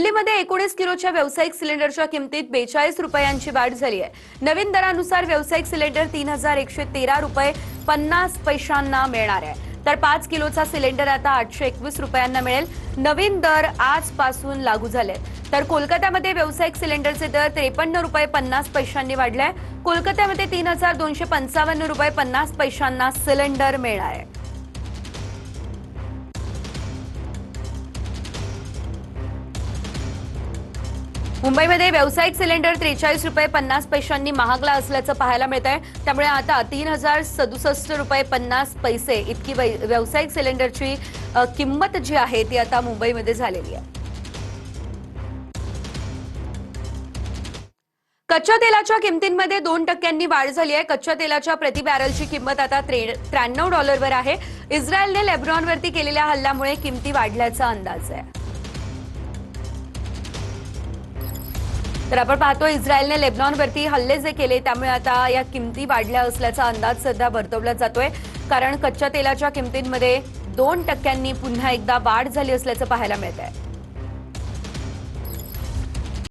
दिल्लीमध्ये 19 किलोच्या व्यावसायिक सिलेंडरच्या किमतीत 42 रुपयांची वाढ झाली आहे। नवीन दरानुसार व्यावसायिक सिलेंडर 3113 रुपये 50 पैशांना मिळणार आहे, तर 5 किलोचा सिलेंडर आता 821 रुपयांना मिळेल। नवीन दर आजपासून लागू झाले। तर कोलकात्यामध्ये व्यावसायिक सिलेंडरचे दर 53 रुपये 50 पैशांनी वाढले। कोलकात्यामध्ये 3255 रुपये 50 पैशांना सिलेंडर मिळणार आहे। मुंबईमध्ये व्यावसायिक सिलेंडर 43 रुपये 50 पैशांनी महागला असल्याचं पाहायला मिळत आहे। त्यामुळे आता 3067 रुपये 50 पैसे इतकी व्यावसायिक सिलेंडरची किंमत जी आहे ती आता मुंबईमध्ये झालेली आहे। कच्च्या तेलाच्या किमतींमध्ये 2% वाढ झाली आहे। कच्च्या तेलाच्या प्रति बॅरलची किंमत आता $93 आहे। इस्रायलने लेबनॉनवरती केलेल्या हल्ल्यामुळे किमती वाढल्याचा अंदाज आहे। तर आपण पाहतो इस्रायलने लेबनॉनवरती हल्ले जे केले त्यामुळे आता या किमती वाढल्या असल्याचा अंदाज सध्या वर्तवला जातोय, कारण कच्च्या तेलाच्या किमतींमध्ये 2% पुन्हा एकदा वाढ झाली असल्याचं पाहायला मिळत आहे।